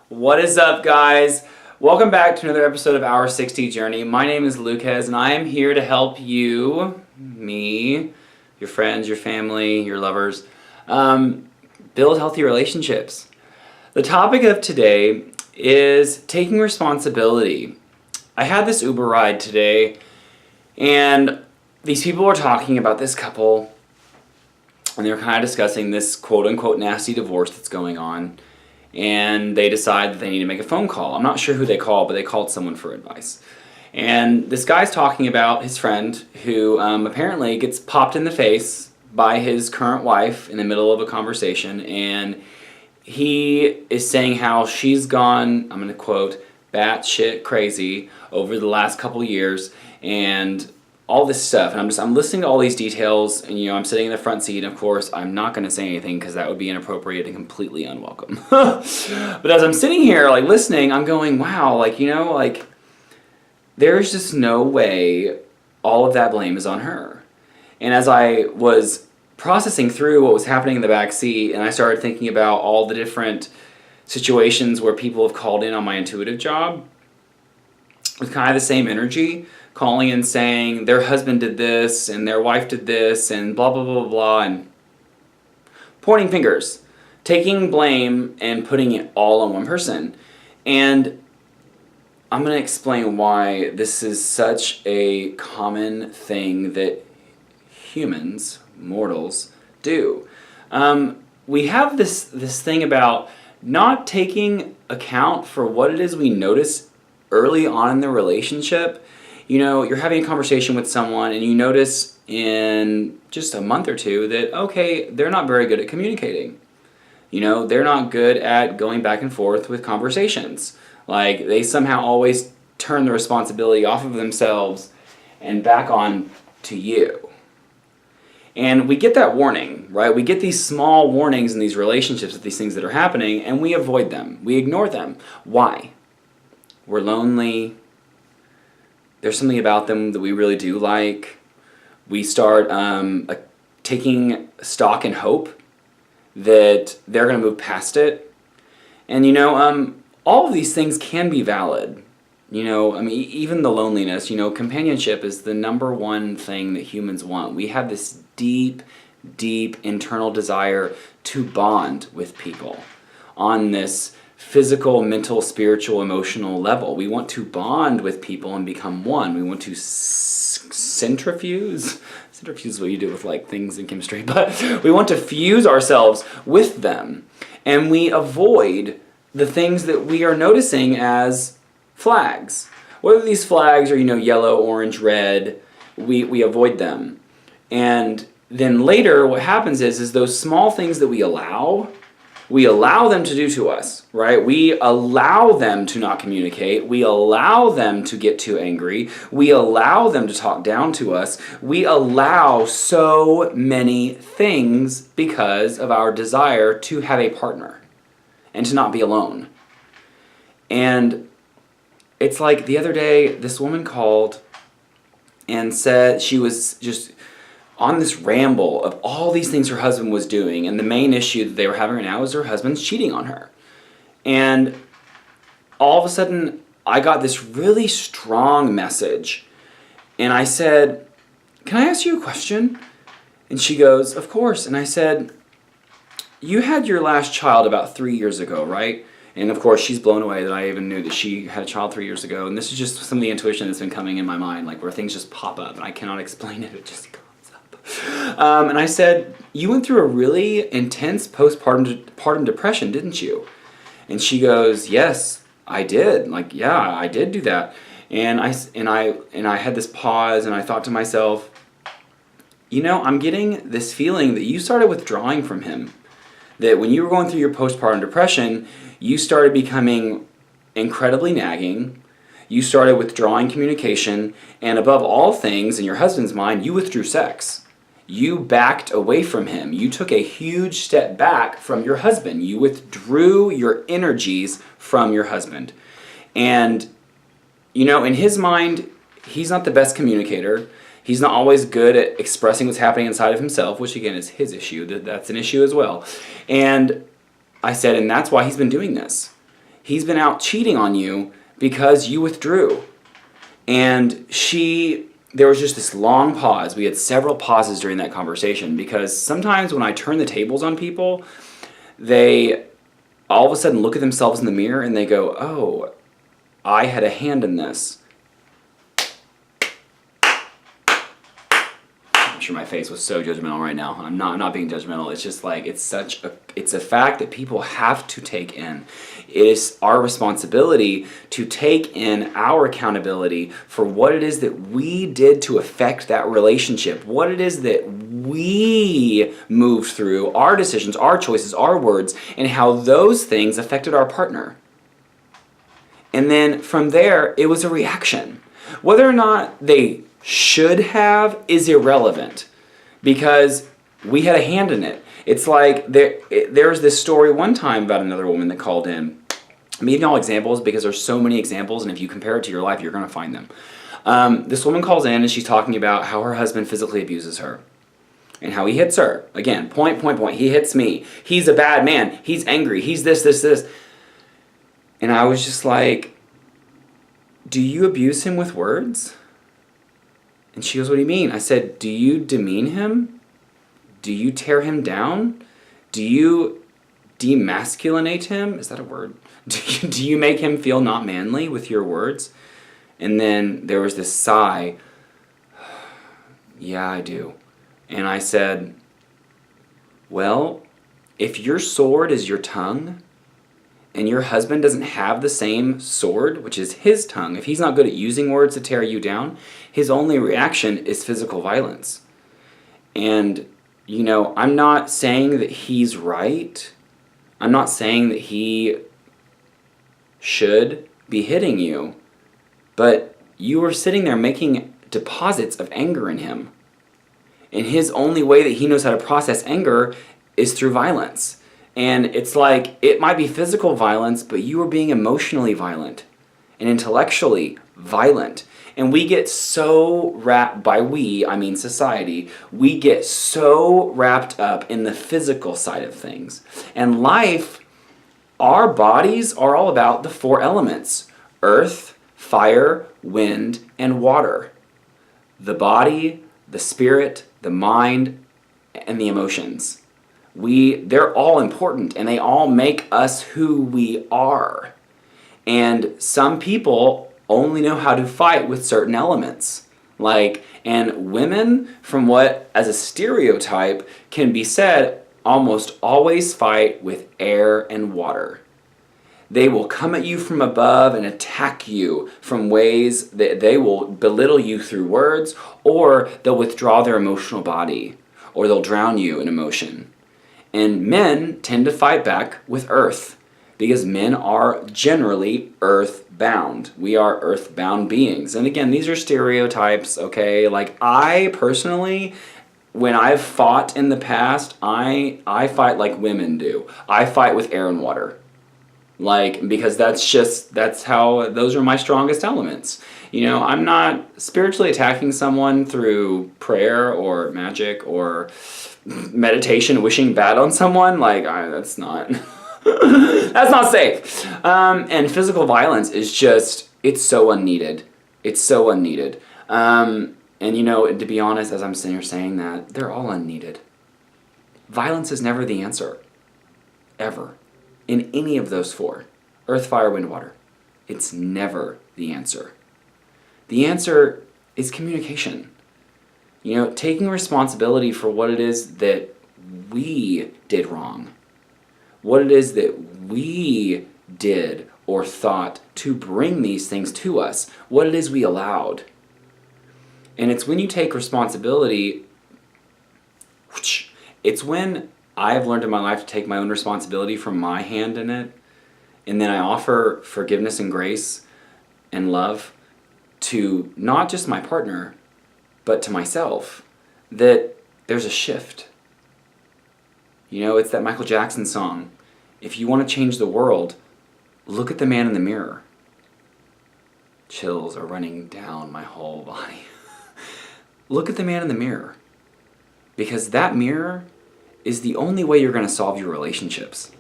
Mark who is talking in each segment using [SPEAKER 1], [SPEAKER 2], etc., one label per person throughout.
[SPEAKER 1] What is up, guys? Welcome back to another episode of Our 60 Journey. My name is Lucas, and I am here to help you, me, your friends, your family, your lovers, build healthy relationships. The topic of today is taking responsibility. I had this Uber ride today, and these people were talking about this couple, and they were kind of discussing this quote-unquote nasty divorce that's going on. And they decide that they need to make a phone call. I'm not sure who they called, but they called someone for advice. And this guy's talking about his friend who apparently gets popped in the face by his current wife in the middle of a conversation. And he is saying how she's gone, I'm going to quote, batshit crazy over the last couple years. And all this stuff, and I'm listening to all these details, and I'm sitting in the front seat, and of course I'm not going to say anything because that would be inappropriate and completely unwelcome. But as I'm sitting here listening, I'm going, wow, there's just no way all of that blame is on her. And as I was processing through what was happening in the back seat, and I started thinking about all the different situations where people have called in on my intuitive job with kind of the same energy, calling and saying their husband did this and their wife did this and blah, blah, blah, blah, and pointing fingers, taking blame and putting it all on one person. And I'm going to explain why this is such a common thing that humans, mortals, do. We have this thing about not taking account for what it is we notice early on in the relationship. You're having a conversation with someone and you notice in just a month or two that, okay, they're not very good at communicating. They're not good at going back and forth with conversations. They somehow always turn the responsibility off of themselves and back on to you. And we get that warning, right? We get these small warnings in these relationships of these things that are happening, and we avoid them. We ignore them. Why? We're lonely. There's something about them that we really do like. We start taking stock in hope that they're going to move past it. And all of these things can be valid. Even the loneliness, companionship is the number one thing that humans want. We have this deep, deep internal desire to bond with people on this physical, mental, spiritual, emotional level. We want to bond with people and become one. We want to centrifuge. Centrifuge is what you do with things in chemistry, but we want to fuse ourselves with them, and we avoid the things that we are noticing as flags. Whether these flags are yellow, orange, red, we avoid them. And then later what happens is those small things that we allow them to do to us, right? We allow them to not communicate. We allow them to get too angry. We allow them to talk down to us. We allow so many things because of our desire to have a partner and to not be alone. And it's the other day, this woman called and said she was just on this ramble of all these things her husband was doing, and the main issue that they were having right now is her husband's cheating on her. And all of a sudden, I got this really strong message, and I said, "Can I ask you a question?" And she goes, "Of course." And I said, "You had your last child about 3 years ago, right?" And of course, she's blown away that I even knew that she had a child 3 years ago. And this is just some of the intuition that's been coming in my mind, where things just pop up, and I cannot explain it. It just comes up. And I said, "You went through a really intense postpartum depression, didn't you?" And she goes, "Yes, I did. Yeah, I did do that." And I had this pause, and I thought to myself, I'm getting this feeling that you started withdrawing from him. That when you were going through your postpartum depression, you started becoming incredibly nagging. You started withdrawing communication, and above all things, in your husband's mind, you withdrew sex. You backed away from him. You took a huge step back from your husband. You withdrew your energies from your husband. And, in his mind, he's not the best communicator. He's not always good at expressing what's happening inside of himself, which again is his issue. That's an issue as well. And I said, and that's why he's been doing this. He's been out cheating on you because you withdrew. And there was just this long pause. We had several pauses during that conversation because sometimes when I turn the tables on people, they all of a sudden look at themselves in the mirror and they go, oh, I had a hand in this. I'm sure my face was so judgmental right now. I'm not being judgmental. It's just like, it's a fact that people have to take in. It is our responsibility to take in our accountability for what it is that we did to affect that relationship, what it is that we moved through, our decisions, our choices, our words, and how those things affected our partner. And then from there, it was a reaction. Whether or not they should have is irrelevant because we had a hand in it. It's like there's this story one time about another woman that called in. I'm giving all examples because there's so many examples, and if you compare it to your life, you're going to find them. This woman calls in and she's talking about how her husband physically abuses her and how he hits her. Again, point. He hits me. He's a bad man. He's angry. He's this. And I was just like, do you abuse him with words? And she goes, what do you mean? I said, do you demean him? Do you tear him down? Do you demasculinate him? Is that a word? Do you make him feel not manly with your words? And then there was this sigh. Yeah, I do. And I said, well, if your sword is your tongue, and your husband doesn't have the same sword, which is his tongue, if he's not good at using words to tear you down, his only reaction is physical violence. And, I'm not saying that he's right. I'm not saying that he should be hitting you, but you are sitting there making deposits of anger in him. And his only way that he knows how to process anger is through violence. And it's like, it might be physical violence, but you are being emotionally violent and intellectually violent. And we get so wrapped, by we, I mean society, we get so wrapped up in the physical side of things. And life, our bodies are all about the four elements: earth, fire, wind, and water. The body, the spirit, the mind, and the emotions. They're all important and they all make us who we are. And some people only know how to fight with certain elements. And women, from what as a stereotype can be said, almost always fight with air and water. They will come at you from above and attack you from ways that they will belittle you through words, or they'll withdraw their emotional body, or they'll drown you in emotion. And men tend to fight back with earth because men are generally earth-bound. We are earth-bound beings. And again, these are stereotypes, okay? I personally, when I've fought in the past, I fight like women do. I fight with air and water. Because that's how, those are my strongest elements. I'm not spiritually attacking someone through prayer or magic or meditation, wishing bad on someone. That's not that's not safe. And physical violence is just, it's so unneeded. It's so unneeded. And to be honest, as I'm sitting here saying that, they're all unneeded. Violence is never the answer. Ever. In any of those four. Earth, fire, wind, water. It's never the answer. The answer is communication. Taking responsibility for what it is that we did wrong. What it is that we did or thought to bring these things to us. What it is we allowed. And it's when you take responsibility, it's when I've learned in my life to take my own responsibility from my hand in it, and then I offer forgiveness and grace and love to not just my partner, but to myself, that there's a shift. It's that Michael Jackson song, if you want to change the world, look at the man in the mirror. Chills are running down my whole body. Look at the man in the mirror, because that mirror is the only way you're going to solve your relationships.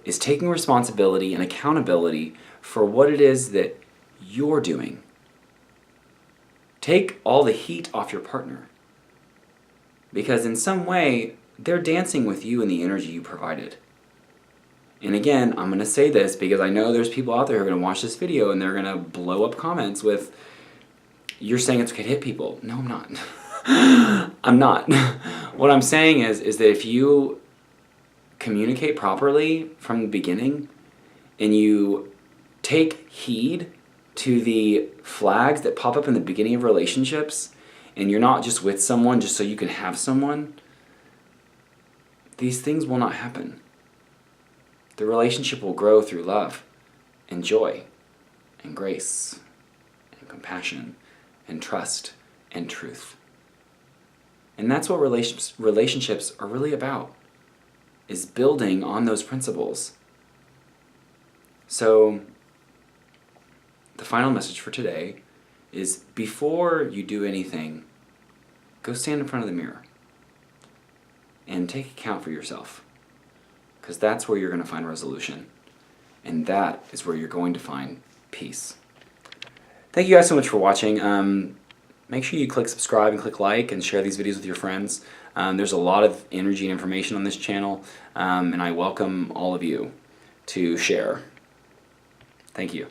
[SPEAKER 1] is taking responsibility and accountability for what it is that you're doing. Take all the heat off your partner, because in some way, they're dancing with you in the energy you provided. And again, I'm going to say this because I know there's people out there who are going to watch this video and they're going to blow up comments with, "You're saying it's okay to hit people." No, I'm not. I'm not. What I'm saying is that if you communicate properly from the beginning and you take heed to the flags that pop up in the beginning of relationships, and you're not just with someone just so you can have someone, these things will not happen. The relationship will grow through love and joy and grace and compassion and trust and truth. And that's what relationships are really about, is building on those principles. So the final message for today is, before you do anything, go stand in front of the mirror and take account for yourself, because that's where you're going to find resolution, and that is where you're going to find peace. Thank you guys so much for watching. Make sure you click subscribe and click like and share these videos with your friends. There's a lot of energy and information on this channel, and I welcome all of you to share. Thank you.